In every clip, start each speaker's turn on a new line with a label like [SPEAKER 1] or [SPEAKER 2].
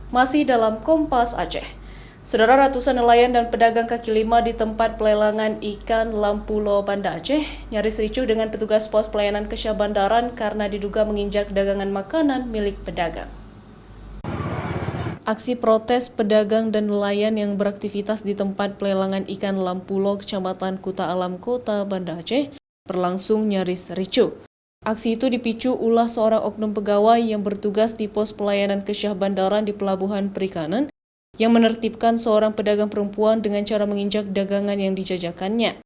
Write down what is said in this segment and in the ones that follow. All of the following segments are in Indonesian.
[SPEAKER 1] Masih dalam Kompas Aceh. Saudara, ratusan nelayan dan pedagang kaki lima di tempat pelelangan ikan Lampulo, Banda Aceh nyaris ricuh dengan petugas pos pelayanan Kesyah Bandaran karena diduga menginjak dagangan makanan milik pedagang. Aksi protes pedagang dan nelayan yang beraktivitas di tempat pelelangan ikan Lampulo, Kecamatan Kuta Alam Kota, Banda Aceh, berlangsung nyaris ricuh. Aksi itu dipicu ulah seorang oknum pegawai yang bertugas di pos pelayanan Kesyah Bandaran di Pelabuhan Perikanan yang menertibkan seorang pedagang perempuan dengan cara menginjak dagangan yang dijajakannya.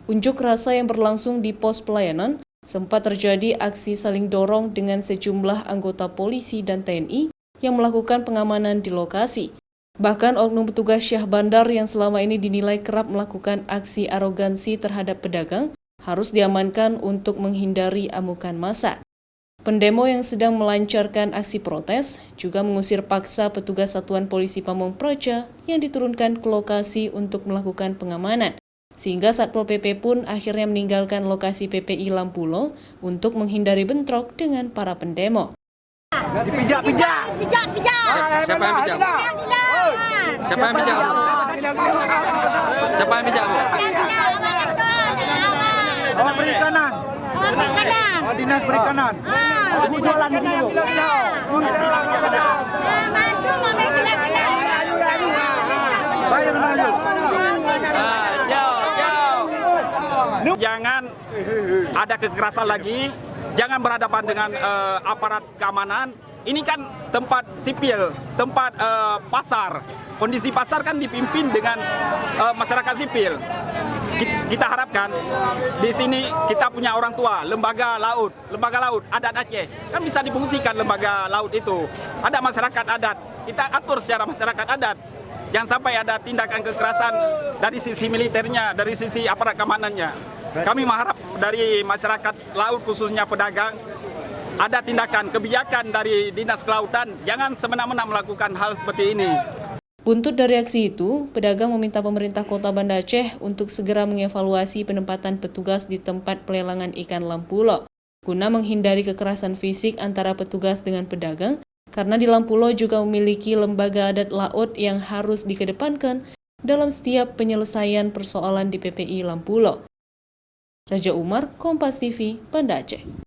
[SPEAKER 1] Unjuk rasa yang berlangsung di pos pelayanan sempat terjadi aksi saling dorong dengan sejumlah anggota polisi dan TNI yang melakukan pengamanan di lokasi. Bahkan oknum petugas Syah Bandar yang selama ini dinilai kerap melakukan aksi arogansi terhadap pedagang harus diamankan untuk menghindari amukan massa. Pendemo yang sedang melancarkan aksi protes juga mengusir paksa petugas Satuan Polisi Pamong Praja yang diturunkan ke lokasi untuk melakukan pengamanan. Sehingga Satpol PP pun akhirnya meninggalkan lokasi PPI Lampulo untuk menghindari bentrok dengan para pendemo.
[SPEAKER 2] Pijak.
[SPEAKER 3] Siapa yang pijak? Siapa yang pijak? Siapa yang pijak, Bu?
[SPEAKER 2] Oh, perikanan. Oh, dinas perikanan. Ibu jualan di sini, Bu. Bayang ayo. Jangan ada kekerasan lagi. Jangan berhadapan dengan aparat keamanan. Ini kan tempat sipil, tempat pasar. Kondisi pasar kan dipimpin dengan masyarakat sipil. Kita harapkan di sini kita punya orang tua, lembaga laut adat Aceh kan bisa difungsikan lembaga laut itu. Ada masyarakat adat, kita atur secara masyarakat adat. Jangan sampai ada tindakan kekerasan dari sisi militernya, dari sisi aparat keamanannya. Kami mengharap dari masyarakat laut khususnya pedagang ada tindakan kebijakan dari Dinas Kelautan, jangan semena-mena melakukan hal seperti ini.
[SPEAKER 1] Buntut dari aksi itu, pedagang meminta pemerintah Kota Banda Aceh untuk segera mengevaluasi penempatan petugas di tempat pelelangan ikan Lampulo, guna menghindari kekerasan fisik antara petugas dengan pedagang, karena di Lampulo juga memiliki lembaga adat laut yang harus dikedepankan dalam setiap penyelesaian persoalan di PPI Lampulo. Raja Umar, Kompas TV, Banda Aceh.